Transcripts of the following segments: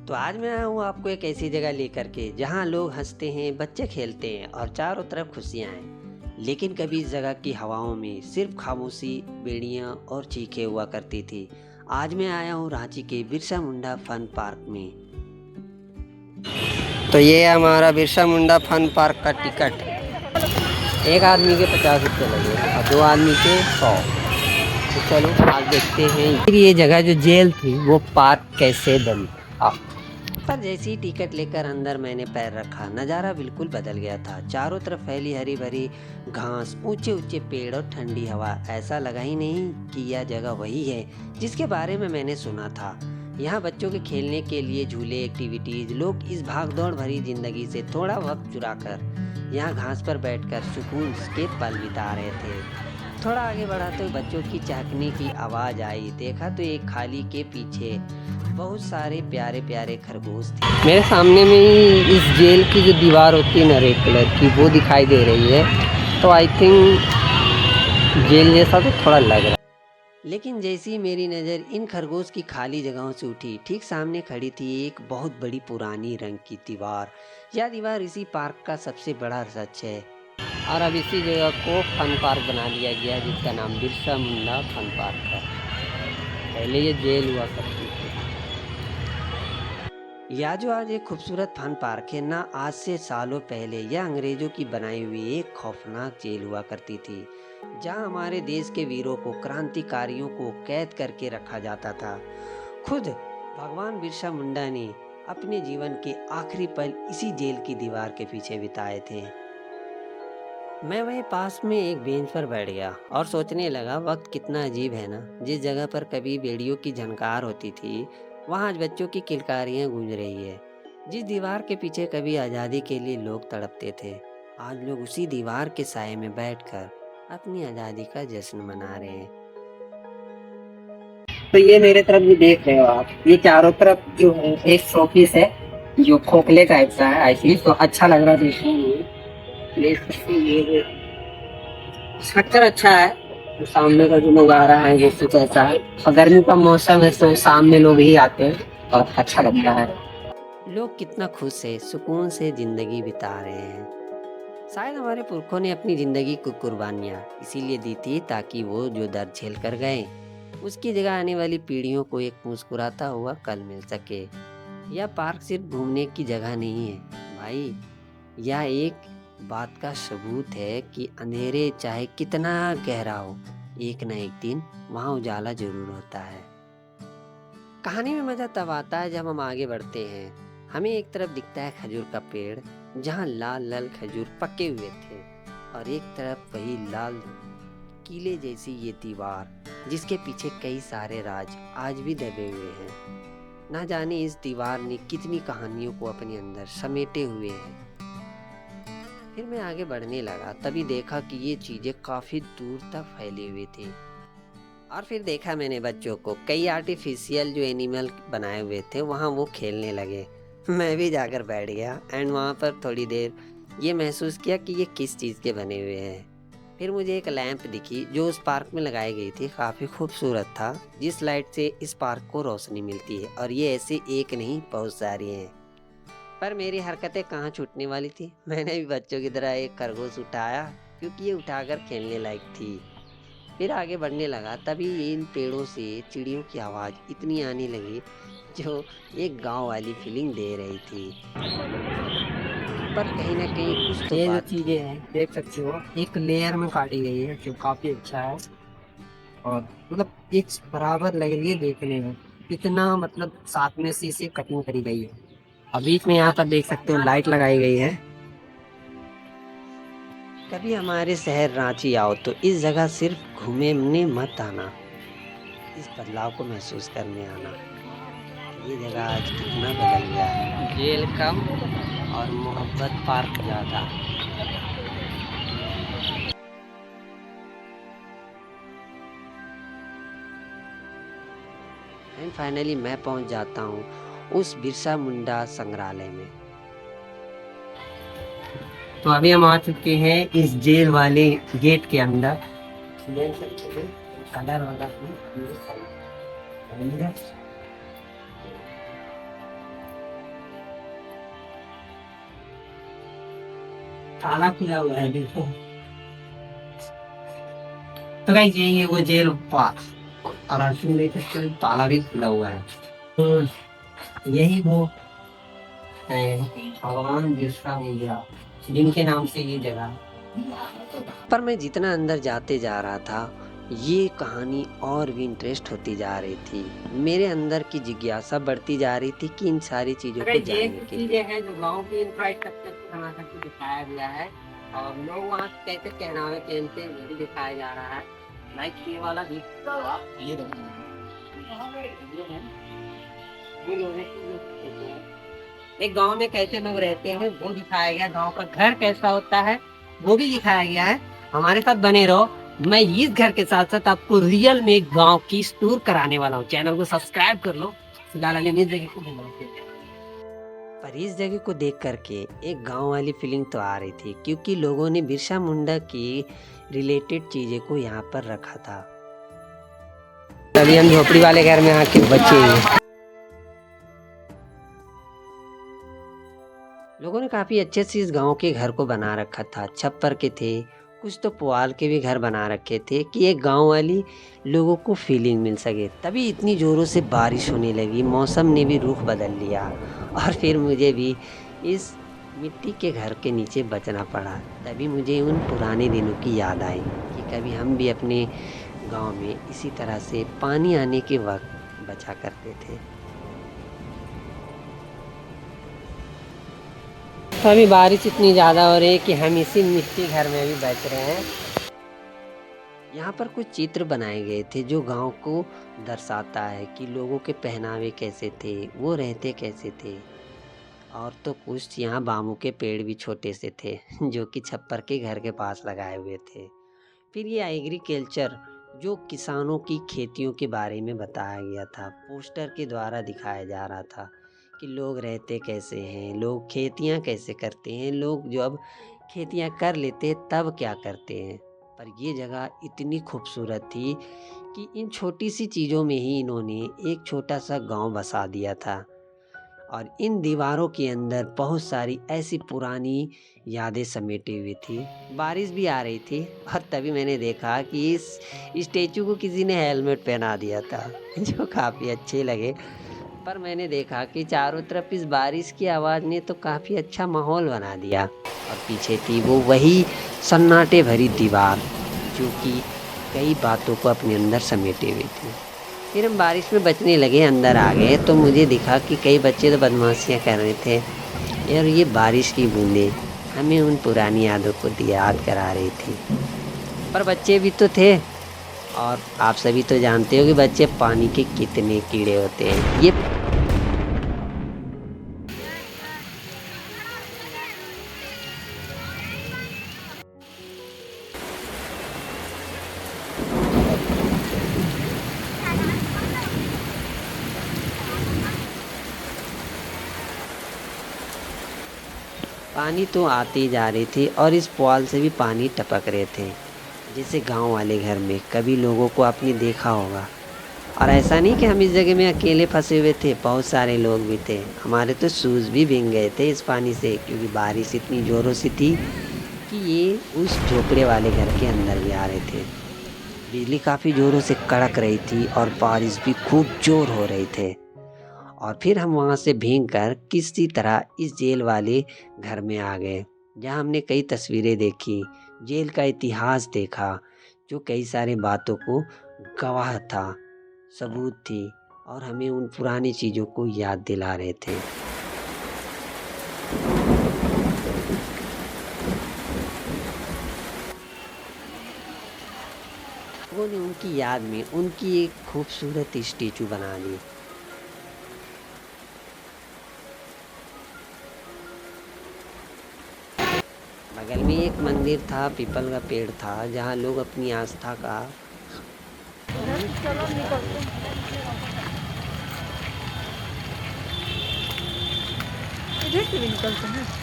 तो आज मैं आया हूँ आपको एक ऐसी जगह लेकर के जहाँ लोग हंसते हैं, बच्चे खेलते हैं और चारों तरफ खुशियाँ हैं। लेकिन कभी इस जगह की हवाओं में सिर्फ खामोशी, बेड़ियाँ और चीखें हुआ करती थी। आज मैं आया हूँ रांची के बिरसा मुंडा फन पार्क में। तो ये है हमारा बिरसा मुंडा फन पार्क का टिकट। एक आदमी के 50 रुपये लगे और 2 आदमी के 100। तो चलो आज देखते हैं फिर ये जगह जो जेल थी वो पार्क कैसे बनी। पर जैसे ही टिकट लेकर अंदर मैंने पैर रखा, नज़ारा बिल्कुल बदल गया था। चारों तरफ फैली हरी भरी घास, ऊंचे ऊंचे पेड़ और ठंडी हवा। ऐसा लगा ही नहीं कि यह जगह वही है जिसके बारे में मैंने सुना था। यहाँ बच्चों के खेलने के लिए झूले, एक्टिविटीज, लोग इस भागदौड़ भरी जिंदगी से थोड़ा वक्त चुराकर यहाँ घास पर बैठकर सुकून के पल बिता रहे थे। थोड़ा आगे बढ़ा तो बच्चों की चहकने की आवाज़ आई। देखा तो एक खाली के पीछे बहुत सारे प्यारे प्यारे खरगोश थे। मेरे सामने में ही इस जेल की जो दीवार होती है ना रेड कलर की, वो दिखाई दे रही है। तो आई थिंक जेल जैसा तो थोड़ा लग रहा है। लेकिन जैसी ही मेरी नज़र इन खरगोश की खाली जगहों से उठी, ठीक सामने खड़ी थी एक बहुत बड़ी पुरानी रंग की दीवार। यह दीवार इसी पार्क का सबसे बड़ा सच है। और अब इसी जगह को फन पार्क बना दिया गया है, जिसका नाम बिरसा मुंडा फन पार्क है। पहले ये जेल हुआ करती थी। यह जो आज एक खूबसूरत फन पार्क है ना, आज से सालों पहले यह अंग्रेजों की बनाई हुई एक खौफनाक जेल हुआ करती थी, जहां हमारे देश के वीरों को, क्रांतिकारियों को कैद करके रखा जाता था। खुद भगवान बिरसा मुंडा ने अपने जीवन के आखिरी पल इसी जेल की दीवार के पीछे बिताए थे। मैं वहीं पास में एक बेंच पर बैठ गया और सोचने लगा, वक्त कितना अजीब है ना। जिस जगह पर कभी बेड़ियों की झनकार होती थी, वहाँ आज बच्चों की किलकारियाँ गूंज रही है। जिस दीवार के पीछे कभी आज़ादी के लिए लोग तड़पते थे, आज लोग उसी दीवार के साए में बैठकर अपनी आज़ादी का जश्न मना रहे हैं। तो ये मेरे तरफ भी देख रहे हो आप, ये चारों तरफ जो है एक शोपीस है जो खोखले टाइप का है। आई थिंक तो अच्छा लग रहा है देखने में। ये स्ट्रक्चर अच्छा है। तो सामने का जो नजारा है वो कुछ ऐसा है, और गर्मी का मौसम है तो सामने लोग ही आते हैं और अच्छा लगता है। लोग कितना खुश है, सुकून से जिंदगी बिता रहे हैं। शायद हमारे पुरखों ने अपनी जिंदगी को कुर्बानियां इसीलिए दी थी, ताकि वो जो दर्द झेल कर गए, उसकी जगह आने वाली पीढ़ियों को एक मुस्कुराता हुआ कल मिल सके। यह पार्क सिर्फ घूमने की जगह नहीं है भाई, यह एक बात का सबूत है कि अंधेरे चाहे कितना गहरा हो, एक न एक दिन वहाँ उजाला जरूर होता है। कहानी में मजा तब आता है जब हम आगे बढ़ते हैं। हमें एक तरफ दिखता है खजूर का पेड़ जहाँ लाल लाल खजूर पके हुए थे, और एक तरफ वही लाल किले जैसी ये दीवार जिसके पीछे कई सारे राज आज भी दबे हुए हैं। ना जाने इस दीवार ने कितनी कहानियों को अपने अंदर समेटे हुए हैं। फिर मैं आगे बढ़ने लगा, तभी देखा कि ये चीजें काफी दूर तक फैली हुई थी। और फिर देखा मैंने बच्चों को, कई आर्टिफिशियल जो एनिमल बनाए हुए थे वहाँ वो खेलने लगे। मैं भी जाकर बैठ गया एंड वहाँ पर थोड़ी देर ये महसूस किया कि ये किस चीज़ के बने हुए हैं। फिर मुझे एक लैंप दिखी जो उस पार्क में लगाई गई थी, काफ़ी खूबसूरत था। जिस लाइट से इस पार्क को रोशनी मिलती है, और ये ऐसे एक नहीं बहुत सारी हैं। पर मेरी हरकतें कहाँ छूटने वाली थी। मैंने भी बच्चों की तरह एक खरगोश उठाया, क्योंकि ये उठाकर खेलने लायक थी। फिर आगे बढ़ने लगा, तभी इन पेड़ों से चिड़ियों की आवाज़ इतनी आने लगी जो एक गांव वाली फीलिंग दे रही थी। पर कहीं ना कहीं कुछ तो ये जो चीजें हैं देख सकते हो, एक लेयर में काटी गई है जो काफी अच्छा है, और मतलब एक बराबर लग रही है देखने में। इतना मतलब साथ में से इसे कटिंग करी गई है। और बीच में यहाँ पर देख सकते हो लाइट लगाई गई है। कभी हमारे शहर रांची आओ तो इस जगह सिर्फ घूमने मत आना, इस बदलाव को महसूस करने आना। ये जगह आज कितना बदल गया है, जेल कम और मोहब्बत पार्क ज़्यादा। एंड फाइनली मैं पहुंच जाता हूँ उस बिरसा मुंडा संग्रहालय में। तो अभी हम आ चुके हैं इस जेल वाले गेट के अंदर। कलर वाला ताला खुला हुआ है देखो। तो गाइस ये वो जेल पास और आजकल देख सकते हो ताला भी खुला हुआ है। तो यही वो है भगवान बिरसा मुंडा जिनके नाम से ये जगह। पर मैं जितना अंदर जाते जा रहा था ये कहानी और भी इंटरेस्ट होती जा रही थी। मेरे अंदर की जिज्ञासा बढ़ती जा रही थी कि इन सारी चीजों को जानने के लिए। चीजें हैं जो गांव की इंफ्रास्ट्रक्चर को बना करके दिखाया गया है और लोग वहाँ कैसे पहनावे पहनते हैं वो भी दिखाया जा रहा है। लाइक ये वाला भी ये एक गांव में कैसे लोग रहते हैं वो दिखाया गया, गांव का घर कैसा होता है वो भी दिखाया गया है। हमारे साथ बने रहो, मैं इस घर के साथ साथ आपको रियल में गांव की टूर कराने वाला हूँ। चैनल को सब्सक्राइब कर लो। फिलहाल अगले इस जगह को घुमाते हैं। पर इस जगह को देख करके एक गांव वाली फीलिंग तो आ रही थी क्योंकि लोगों ने बिरसा मुंडा की रिलेटेड चीजें को यहाँ पर रखा था। अभी हम झोपड़ी वाले घर में आके बचे हैं। लोगों ने काफी अच्छे से इस गांव के घर को बना रखा था। छप्पर के थे, कुछ तो पुआल के भी घर बना रखे थे कि एक गांव वाली लोगों को फीलिंग मिल सके। तभी इतनी जोरों से बारिश होने लगी, मौसम ने भी रुख बदल लिया और फिर मुझे भी इस मिट्टी के घर के नीचे बचना पड़ा। तभी मुझे उन पुराने दिनों की याद आई कि कभी हम भी अपने गांव में इसी तरह से पानी आने के वक्त बचा करते थे। तो अभी बारिश इतनी ज़्यादा हो रही है कि हम इसी मिट्टी घर में भी बच रहे हैं। यहाँ पर कुछ चित्र बनाए गए थे जो गांव को दर्शाता है कि लोगों के पहनावे कैसे थे, वो रहते कैसे थे। और तो कुछ यहाँ बामू के पेड़ भी छोटे से थे जो कि छप्पर के घर के पास लगाए हुए थे। फिर ये एग्रीकल्चर जो किसानों की खेतियों के बारे में बताया गया था, पोस्टर के द्वारा दिखाया जा रहा था कि लोग रहते कैसे हैं, लोग खेतियाँ कैसे करते हैं, लोग जब खेतियाँ कर लेते हैं तब क्या करते हैं। पर ये जगह इतनी खूबसूरत थी कि इन छोटी सी चीज़ों में ही इन्होंने एक छोटा सा गांव बसा दिया था। और इन दीवारों के अंदर बहुत सारी ऐसी पुरानी यादें समेटी हुई थी। बारिश भी आ रही थी और तभी मैंने देखा कि इस स्टेचू को किसी ने हेलमेट पहना दिया था जो काफ़ी अच्छे लगे। पर मैंने देखा कि चारों तरफ इस बारिश की आवाज़ ने तो काफ़ी अच्छा माहौल बना दिया और पीछे थी वो वही सन्नाटे भरी दीवार जो कि कई बातों को अपने अंदर समेटे हुए थी। फिर हम बारिश में बचने लगे, अंदर आ गए तो मुझे दिखा कि कई बच्चे तो बदमाशियाँ कर रहे थे और ये बारिश की बूंदें हमें उन पुरानी यादों को याद करा रही थी। पर बच्चे भी तो थे और आप सभी तो जानते हो कि बच्चे पानी के कितने कीड़े होते हैं। ये पानी तो आती जा रही थी और इस पुआल से भी पानी टपक रहे थे जैसे गांव वाले घर में कभी लोगों को आपने देखा होगा। और ऐसा नहीं कि हम इस जगह में अकेले फंसे हुए थे, बहुत सारे लोग भी थे। हमारे तो शूज़ भी भीग गए थे इस पानी से क्योंकि बारिश इतनी ज़ोरों से थी कि ये उस झोपड़े वाले घर के अंदर भी आ रहे थे। बिजली काफ़ी ज़ोरों से कड़क रही थी और बारिश भी खूब ज़ोर हो रही थे। और फिर हम वहाँ से भीग कर किसी तरह इस जेल वाले घर में आ गए जहाँ हमने कई तस्वीरें देखी, जेल का इतिहास देखा जो कई सारी बातों को गवाह था, सबूत थी और हमें उन पुरानी चीज़ों को याद दिला रहे थे। लोगों ने उनकी याद में उनकी एक खूबसूरत स्टेचू बना ली। बगल में एक मंदिर था, पीपल का पेड़ था जहाँ लोग अपनी आस्था का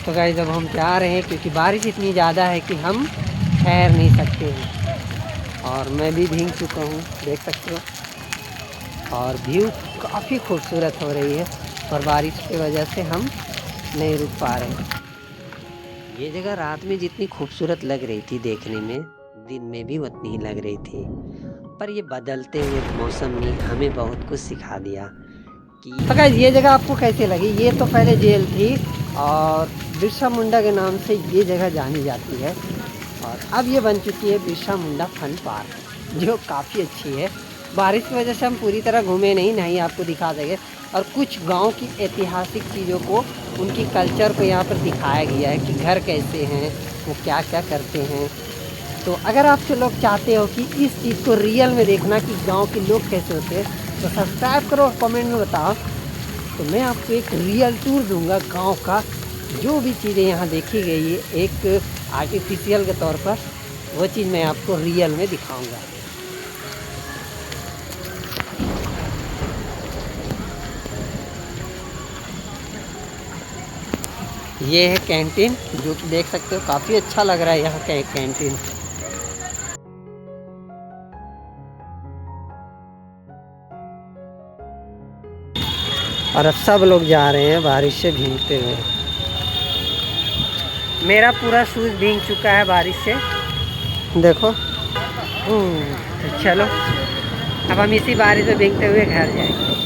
तो गाइस जब हम जा रहे हैं क्योंकि बारिश इतनी ज़्यादा है कि हम ठहर नहीं सकते हैं और मैं भी भीग चुका हूँ, देख सकते हो। और व्यू काफ़ी खूबसूरत हो रही है और बारिश की वजह से हम नहीं रुक पा रहे हैं। ये जगह रात में जितनी खूबसूरत लग रही थी देखने में, दिन में भी उतनी ही लग रही थी। पर ये बदलते हुए मौसम ने हमें बहुत कुछ सिखा दिया कि तो गाइस ये जगह आपको कैसी लगी? ये तो पहले जेल थी और बिरसा मुंडा के नाम से ये जगह जानी जाती है और अब ये बन चुकी है बिरसा मुंडा फन पार्क, जो काफ़ी अच्छी है। बारिश की वजह से हम पूरी तरह घूमे नहीं आपको दिखा देंगे और कुछ गांव की ऐतिहासिक चीज़ों को, उनकी कल्चर को यहाँ पर दिखाया गया है कि घर कैसे हैं, वो क्या क्या करते हैं। तो अगर आप लोग चाहते हो कि इस चीज़ को रियल में देखना कि गांव के लोग कैसे होते हैं, तो सब्सक्राइब करो और कमेंट में बताओ। तो मैं आपको एक रियल टूर दूंगा गांव का, जो भी चीज़ें यहाँ देखी गई है एक आर्टिफिशियल के तौर पर, वो चीज़ मैं आपको रियल में दिखाऊंगा। ये है कैंटीन, जो कि देख सकते हो काफ़ी अच्छा लग रहा है यहाँ का कैंटीन। और अब सब लोग जा रहे हैं बारिश से भीगते हुए। मेरा पूरा शूज़ भीग चुका है बारिश से, देखो। तो चलो अब हम इसी बारिश में भीगते हुए घर जाएंगे।